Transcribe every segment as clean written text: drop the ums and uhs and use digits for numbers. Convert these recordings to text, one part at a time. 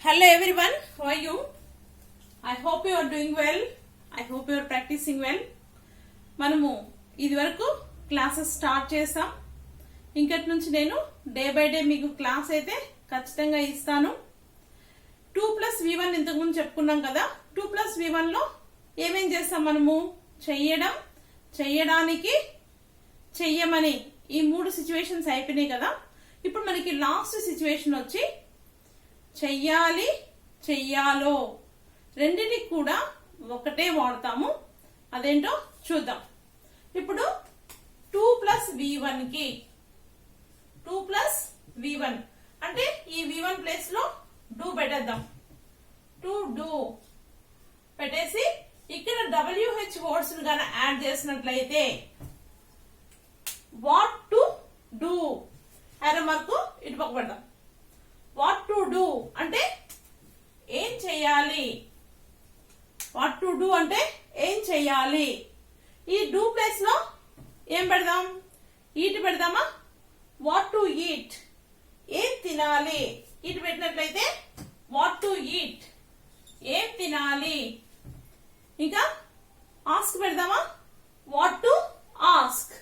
Hello everyone, how are you? I hope you are doing well. I hope you are practicing well. మనము ఇది వరకు classes start చేసాం. ఇంకటి నుంచి నేను day by day మీకు class అయితే ఖచ్చితంగా ఇస్తాను. 2+V1 ఇంతకు ముందు చెప్పుకున్నాం కదా. 2+V1 లో ఏమేం చేస్తాం మనము? చెయ్యడం, చెయ్యడానికి, చెయ్యమని ఈ మూడు సిచ్యువేషన్స్ అయిపోయినాయి కదా. ఇప్పుడు మనకి లాస్ట్ సిచ్యువేషన్ వచ్చి చెయ్యాలి, చెయ్యాలో రెండిటికి కూడా ఒకటే వాడతాము. అదేంటో చూద్దాం. ఇప్పుడు 2+V1 కి 2+V1 అంటే ఈ V1 ప్లేస్ లో డూ పెట్టేద్దాం. డూ పెట్టేసి ఇక్కడ WH వర్డ్స్ గాన యాడ్ చేసినట్లయితే వాట్ టు డూ అనే మార్కు ఇటు పక్క పెడదాం. వాట్ టు డూ అంటే ఏం చెయ్యాలి. వాట్ టు డూ అంటే ఏం చెయ్యాలి. ఈ డూ ప్లేస్ లో ఏం పెడదాం? ఈట్ పెడదామా? వాట్ టు ఈట్ ఏం తినాలి. ఈట్ పెట్టినట్లయితే వాట్ టు ఈట్ ఏం తినాలి. ఇంకా ఆస్క్ పెడదామా? వాట్ టు ఆస్క్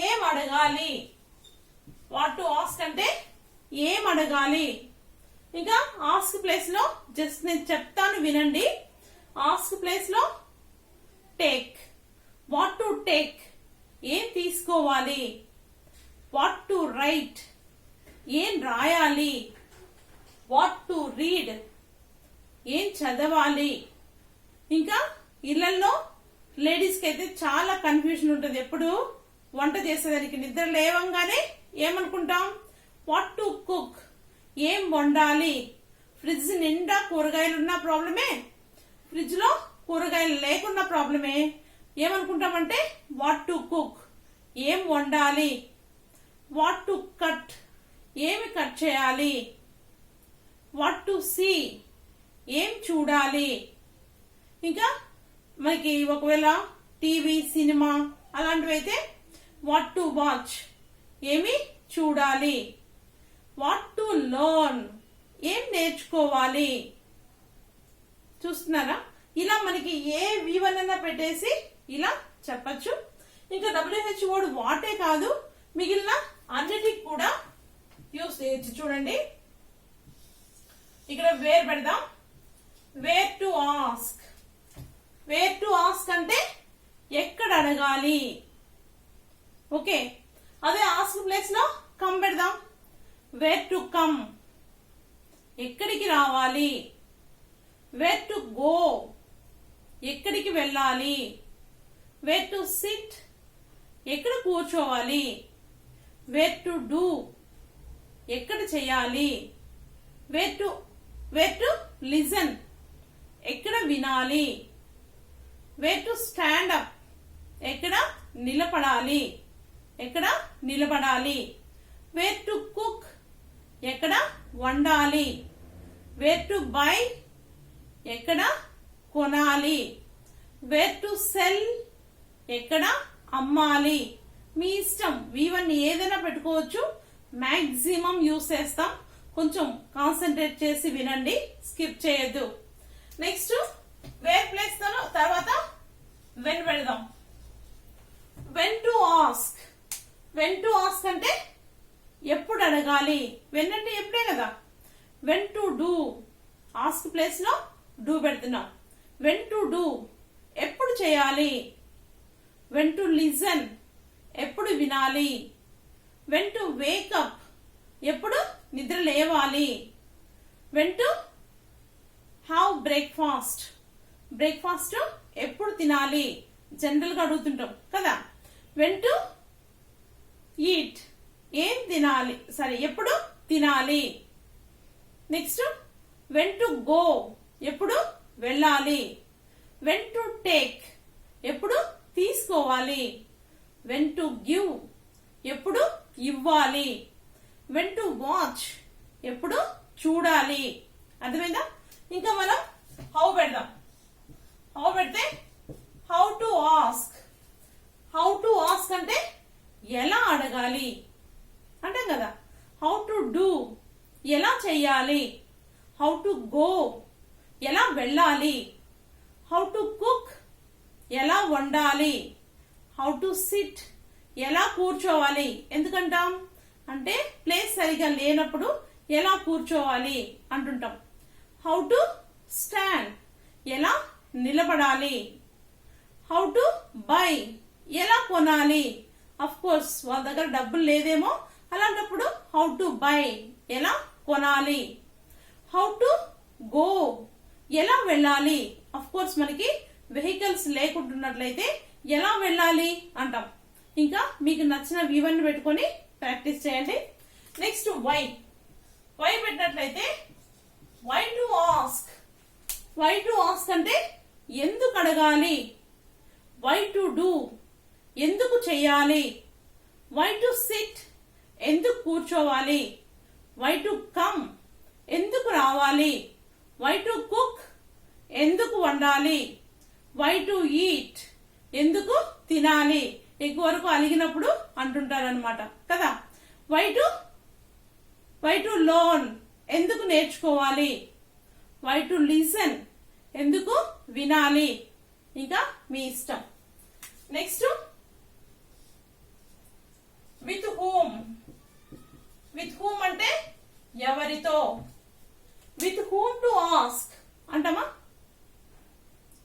ఏం అడగాలి. వాట్ టు ఆస్క్ అంటే ఏం అడగాలి. ఇంకా ఆస్క్ ప్లేస్ లో జస్ట్ నేను చెప్తాను వినండి. ఆస్క్ ప్లేస్ లో టేక్. వాట్ టు టేక్ ఏం తీసుకోవాలి. వాట్ టు రైట్ ఏం రాయాలి. వాట్ టు రీడ్ ఏం చదవాలి. ఇంకా ఇళ్లలో లేడీస్ కి అయితే చాలా కన్ఫ్యూజన్ ఉంటుంది. ఎప్పుడు వంట చేసేదానికి నిద్ర లేవంగానే ఏమనుకుంటాం? వాట్ టు కుక్ ఏం వండాలి. ఫ్రిడ్జ్ నిండా కూరగాయలు ఉన్న ప్రాబ్లమే, ఫ్రిడ్జ్ లో కూరగాయలు లేకున్న ప్రాబ్లమే. ఏమనుకుంటామంటే వాట్ టు కుక్ ఏం వండాలి. వాట్ టు కట్ ఏమి కట్ చేయాలి. వాట్ టు సీ ఏం చూడాలి. ఇంకా మనకి ఒకవేళ టీవీ, సినిమా అలాంటివి అయితే వాట్ టు వాచ్ ఏమి చూడాలి. వాట్ టు లర్న్ ఏం నేర్చుకోవాలి. చూస్తున్నారా? ఇలా మనకి ఏ V1 అన్నా పెట్టేసి ఇలా చెప్పచ్చు. ఇంకా WH వర్డ్ వాటే కాదు, మిగిలిన అన్నిటికి కూడా యూస్ చేయొచ్చు. చూడండి, ఇక్కడ వేర్ పెడదాం. Where to ask. Where to ask అంటే ఎక్కడ అడగాలి. ఓకే, అదే ఆస్క్ ప్లేస్ లో కమ్ పెడదాం. వేర్ టు కమ్ ఎక్కడికి రావాలి. వేర్ టు గో ఎక్కడికి వెళ్ళాలి. వేర్ టు సిట్ ఎక్కడ కూర్చోవాలి. వేర్ టు డూ ఎక్కడ చేయాలి. వేర్ టు లిజన్ ఎక్కడ వినాలి. వేర్ టు స్టాండ్ అప్ ఎక్కడ నిలబడాలి. ఎక్కడ నిలబడాలి. వేర్ టు కుక్ ఎక్కడ వండాలి. వేర్ టు బై ఎక్కడ కొనాలి. వేర్ టు సెల్ ఎక్కడ అమ్మాలి. మీ ఇష్టం. V1 ఏదైనా పెట్టుకోవచ్చు. మాక్సిమం యూస్ చేస్తాం. కొంచెం కాన్సన్ట్రేట్ చేసి వినండి, స్కిప్ చేయొద్దు. నెక్స్ట్ వేర్ ప్లేస్ తర్వాత వెన్ పెడదాం. When to ask. When to ask అంటే ఎప్పుడు అడగాలి. వెన్ అంటే ఎప్పుడే కదా. When to do ask place లో డూ పెడుతున్నాం. వెన్ టు డూ ఎప్పుడు చేయాలి. వెన్ టు లిజన్ ఎప్పుడు వినాలి. వెన్ టు వేకప్ ఎప్పుడు నిద్ర లేవాలి. When to have breakfast breakfast ఎప్పుడు తినాలి. జనరల్ గా అడుగుతుంటాం కదా. వెన్ టు ఈట్ ఏం తినాలి, సరే ఎప్పుడు తినాలి. నెక్స్ట్ వెన్ టు గో ఎప్పుడు వెళ్ళాలి. వెన్ టు టేక్ ఎప్పుడు తీసుకోవాలి. వెన్ టు గివ్ ఎప్పుడు ఇవ్వాలి. వెన్ టు వాచ్ ఎప్పుడు చూడాలి. అర్థమైందా? ఇంకా మనం హౌ పెడదాం. హౌ పెడితే how to ask. How to ask అంటే ఎలా అడగాలి అంటాం కదా. హౌ టు డూ ఎలా చెయ్యాలి. హౌ టు గో ఎలా వెళ్ళాలి, హౌ టు కుక్ ఎలా వండాలి, హౌ టు సిట్ ఎలా కూర్చోవాలి. ఎందుకంటాం అంటే ప్లేస్ సరిగా లేనప్పుడు ఎలా కూర్చోవాలి అంటుంటాం. హౌ టు స్టాండ్ ఎలా నిలబడాలి, హౌ టు బై ఎలా కొనాలి. అఫ్ కోర్స్ వాళ్ళ దగ్గర డబ్బులు లేదేమో, అలాంటప్పుడు హౌ టు బై ఎలా కొనాలి. హౌ టు గో ఎలా వెళ్ళాలి. అఫ్ కోర్స్ మనకి వెహికల్స్ లేకుంటున్నట్లయితే ఎలా వెళ్ళాలి అంటాం. ఇంకా మీకు నచ్చిన V1 పెట్టుకొని ప్రాక్టీస్ చేయండి. నెక్స్ట్ వై పెట్టినట్లయితే why to ask. Why to ask అంటే ఎందుకు అడగాలి. వై టు డూ ఎందుకు చెయ్యాలి. వై టు సిట్ ఎందుకు కూర్చోవాలి. వై టు కమ్ ఎందుకు రావాలి. వై టు కుక్ ఎందుకు వండాలి. వై టు ఈట్ ఎందుకు తినాలి. ఎక్కువ వరకు అలిగినప్పుడు అంటుంటారు అనమాట కదా. వై టు లర్న్ ఎందుకు నేర్చుకోవాలి. వై టు లిసన్ ఎందుకు వినాలి. ఇంకా మీ ఇష్టం. Next with whom. With whom అంటే ఎవరితో. విత్ హూమ్ టు ఆస్క్ అంటామా,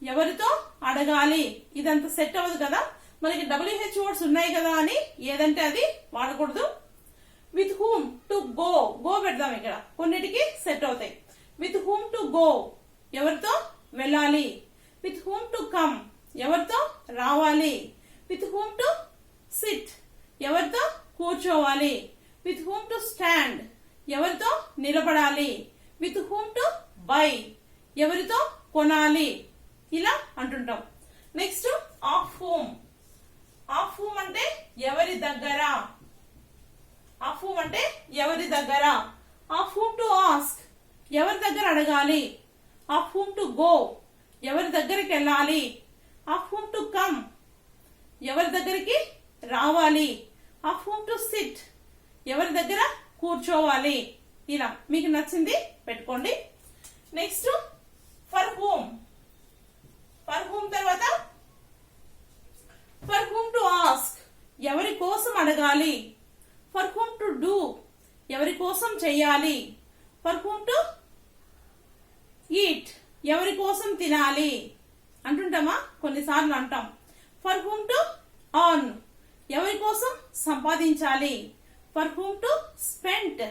ఎవరితో అడగాలి. ఇదంతా సెట్ అవ్వదు కదా, మనకి WH వర్డ్స్ ఉన్నాయి కదా అని ఏదంటే అది వాడకూడదు. విత్ హూమ్ టు గో పెడదాం ఇక్కడ, కొన్నిటికి సెట్ అవుతాయి. విత్ హూమ్ టు గో ఎవరితో వెళ్ళాలి. విత్ హూమ్ టు కమ్ ఎవరితో రావాలి. విత్ హూమ్ టు సిట్ ఎవరితో కూర్చోవాలి. విత్ హూమ్ టు స్టాండ్ ఎవరితో నిలబడాలి. విత్ హూమ్ టు బై ఎవరితో కొనాలి. ఇలా అంటుంటాం. Next of whom. Of whom అంటే ఎవరి దగ్గర. ఆఫ్ హూమ్ అంటే ఎవరి దగ్గర. ఆఫ్ హూమ్ టు ఆస్క్ ఎవరి దగ్గర అడగాలి. ఆఫ్ హూమ్ టు గో ఎవరి దగ్గరికి వెళ్ళాలి. ఆఫ్ హూమ్ టు కమ్ ఎవరి దగ్గరికి రావాలి. ఆఫ్ హూమ్ టు సిట్ ఎవరి దగ్గర కూర్చోవాలి. ఇలా మీకు నచ్చింది పెట్టుకోండి. Next for whom. For whom తర్వాత ఫర్ హూమ్ టు ఆస్క్ ఎవరి కోసం అడగాలి. ఫర్ హూమ్ టు డూ ఎవరి కోసం చెయ్యాలి. ఫర్ హూమ్ టు ఈట్ ఎవరి కోసం తినాలి అంటుంటామా, కొన్నిసార్లు అంటాం. ఫర్ హూమ్ టు ఆన్ ఎవరి కోసం సంపాదించాలి. ఫర్ హూమ్ టు స్పెండ్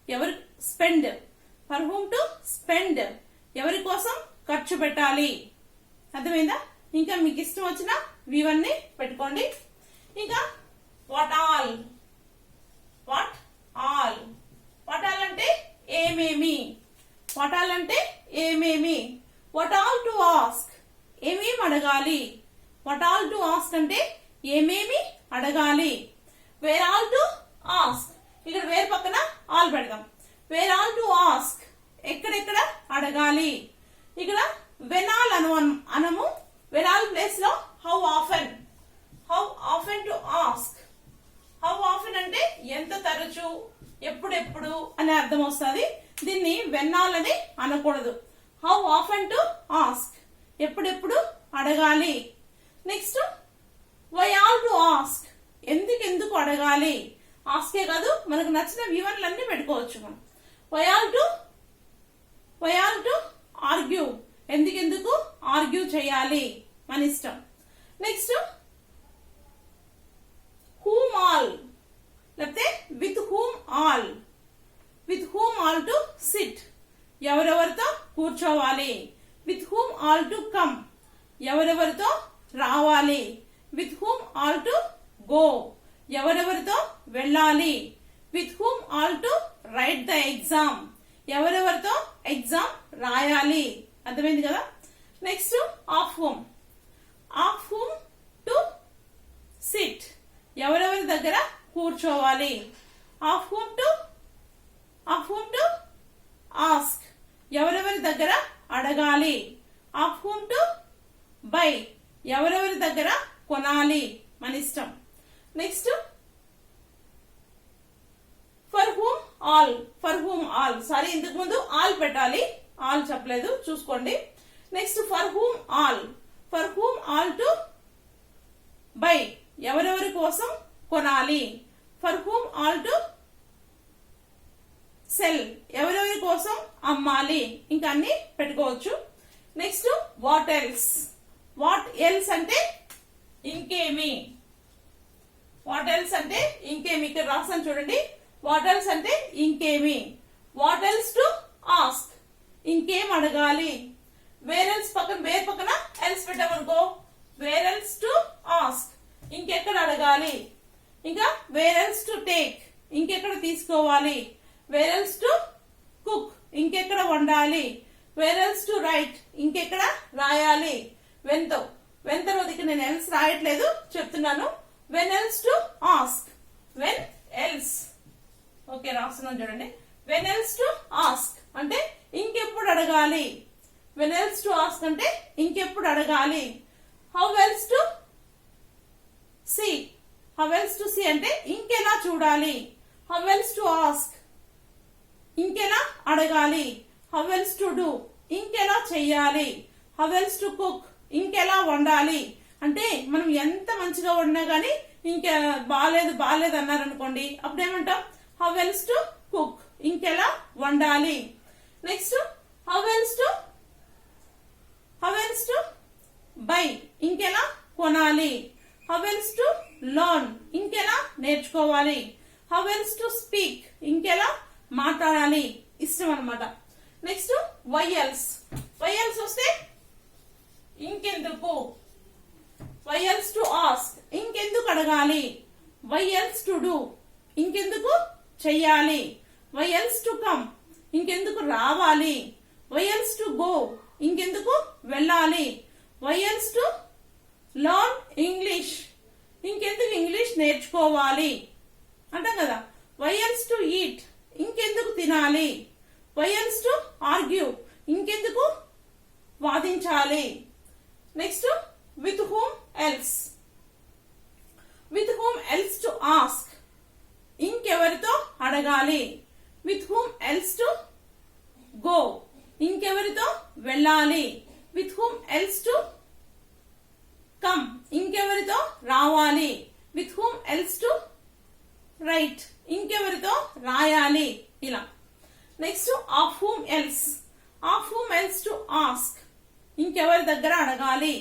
ఎవరి spend. For whom to spend ఎవరి కోసం ఖర్చు పెట్టాలి. అర్థమైందా. ఇంకా మీకు ఇష్టం వచ్చిన V1 ని పెట్టుకోండి. ఇంకా what all. What all. What all అంటే ఏమేమి. వాట్ ఆల్ అంటే ఏమేమి. వాట్ ఆల్ టు ఆస్క్ ఏమేమి అడగాలి. వాట్ ఆల్ టు ఆస్క్ అంటే ఏమేమి అడగాలి. వేర్ ఆల్ టు ఆస్క్ ఇక్కడ వేర్ పక్కన ఆల్ పెడదాం. వేర్ ఆల్ టు ఆస్క్ ఎక్కడెక్కడ అడగాలి. ఇక్కడ వెన్ ఆల్ అనము. వెన్ ఆల్ ప్లేస్ లో how often. How often to ask. How often అంటే ఎంత తరచు, ఎప్పుడెప్పుడు అనే అర్థం వస్తుంది. దీన్ని వెన్ ఆల్ అని అనకూడదు. హౌ ఆఫెన్ టు ఆస్క్ ఎప్పుడెప్పుడు అడగాలి. Next why all to ask ఎందుకు అడగాలి. ఆస్కే కాదు, మనకు నచ్చిన V1 లన్నీ పెట్టుకోవచ్చు మనం. వై ఆల్ టు ఆర్గ్యూ ఎందుకు ఆర్గ్యూ చేయాలి, మన ఇష్టం. నెక్స్ట్ హూమ్ ఆల్ లేకపోతే with whom all. With whom all to sit ఎవరెవరితో కూర్చోవాలి. With whom all to come ఎవరెవరితో రావాలి. With whom all to go ఎవరెవరితో వెళ్ళాలి. With whom all to write the exam ఎవరెవరితో ఎగ్జామ్ రాయాలి. అర్థమైంది కదా. Next of whom. Of whom to sit ఎవరెవరి దగ్గర కూర్చోవాలి. ఆఫ్ హూమ్ టు ఆస్క్ ఎవరెవరి దగ్గర అడగాలి. ఆఫ్ హూమ్ టు బై ఎవరెవరి దగ్గర కొనాలి, మన ఇష్టం. Next for whom all for whom all, sorry ఇంతకు ముందు ఆల్ పెట్టాలి, ఆల్ చెప్పలేదు చూసుకోండి. Next for whom all to buy, ఎవరెవరి కోసం కొనాలి. For whom all to cell, ఎవరెవరి కోసం అమ్మాలి. ఇంకా అన్ని పెట్టుకోవచ్చు. నెక్స్ట్ వాట్ ఎల్స్ అంటే ఇంకేమి, వాట్ ఎల్స్ అంటే ఇంకేమి, ఇక్కడ రాస్తాను చూడండి. వాట్ ఎల్స్ అంటే ఇంకేమి. వాట్ ఎల్స్ టు ఆస్క్, ఇంకేం అడగాలి. వేర్ ఎల్స్ పక్కన, వేర్ పక్కన ఎల్స్ పెట్టామనుకో, వేర్ ఎల్స్ టు ఆస్క్, ఇంకెక్కడ అడగాలి. ఇంకా వేర్ ఎల్స్ టు టేక్, ఇంకెక్కడ తీసుకోవాలి. వేర్ ఎల్స్ టు కుక్, ఇంకెక్కడ వండాలి. వేర్ ఎల్స్ టు రైట్, ఇంకెక్కడ రాయాలి. వెన్ తర్వాత ఇక్కడ నేను ఎల్స్ రాయట్లేదు, చెప్తున్నాను. When else to ask, when else, okay రాస్తున్నాను చూడండి. వెన్ ఎల్స్ టు ఆస్క్ అంటే ఇంకెప్పుడు అడగాలి. వెన్ ఎల్స్ టు ఆస్క్ అంటే ఇంకెప్పుడు అడగాలి. How else to see, how else to see అంటే ఇంకెలా చూడాలి. హౌ ఎల్స్ టు ఆస్క్, ఇంకెలా అడగాలి. హౌ ఎల్స్ టు డూ, ఇంకెలా చెయ్యాలి. హౌ ఎల్స్ టు కుక్, ఇంకెలా వండాలి. అంటే మనం ఎంత మంచిగా వండినా గానీ ఇంకా బాలేదు అన్నారనుకోండి, అప్పుడు ఏమంటాం హౌ ఎల్స్ టు కుక్, ఇంకెలా వండాలి. Next how else to buy, ఇంకెలా కొనాలి. హౌ ఎల్స్ టు లర్న్, ఇంకెలా నేర్చుకోవాలి. హౌ ఎల్స్ టు స్పీక్, ఇంకెలా మాట్లాడాలి. ఇష్టం అనమాట. నెక్స్ట్ వైఎల్స్ వస్తే ఇంకెందుకు. వైఎల్స్ టు ఆస్క్, ఇంకెందుకు అడగాలి. వైఎల్స్ టు డూ, ఇంకెందుకు చెయ్యాలి. వైఎల్స్ టు కమ్, ఇంకెందుకు రావాలి. వైఎల్స్ టు గో, ఇంకెందుకు వెళ్ళాలి. వైఎల్స్ టు లర్న్ ఇంగ్లీష్, ఇంకెందుకు ఇంగ్లీష్ నేర్చుకోవాలి అంటాం కదా. వైఎల్స్ టు ఈట్, ఇంకెందుకు తినాలి. వైఎల్స్ టు ఆర్గ్యూ, ఇంకెందుకు వాదించాలి. Next with whom else to ask, ఇంకెవరితో అడగాలి. With whom else to go, ఇంకెవరితో వెళ్ళాలి. With whom else to come, ఇంకెవరితో రావాలి. With whom else to write, ఇంకెవరితో రాయాలి. ఇలా. Next of whom else to ask, ఇంకెవరి దగ్గర అడగాలి.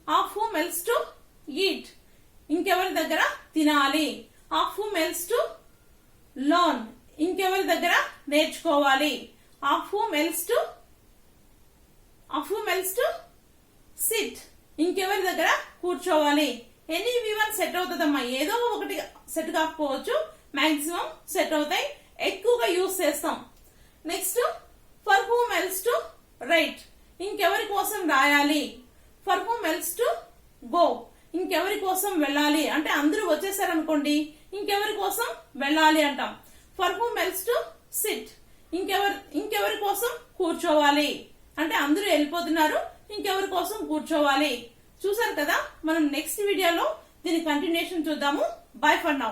Of whom else to eat, ఇంకెవరి దగ్గర తినాలి. Of whom else to learn, ఇంకెవరి దగ్గర నేర్చుకోవాలి. Of whom else to sit, ఇంకెవరి దగ్గర కూర్చోవాలి. ఎనీ V1 సెట్ అవుతుందమ్మా, ఏదో ఒకటి సెట్ కాకపోవచ్చు, మాక్సిమం సెట్ అవుతాయి, ఎక్కువగా యూజ్ చేస్తాం. Next for whom else to right, ఇంకెవరి కోసం రాయాలి. For whom else to go, ఇంకెవరి కోసం వెళ్ళాలి. అంటే అందరూ వచ్చేసారనుకోండి, ఇంకెవరి కోసం వెళ్ళాలి అంటాం. For whom else to sit, ఇంకెవరి కోసం కూర్చోవాలి. అంటే అందరూ వెళ్ళిపోతున్నారు, ఇంకెవరి కోసం కూర్చోవాలి. చూసారు కదా, మనం నెక్స్ట్ వీడియోలో దీని కంటిన్యూషన్ చూద్దాము. By for now.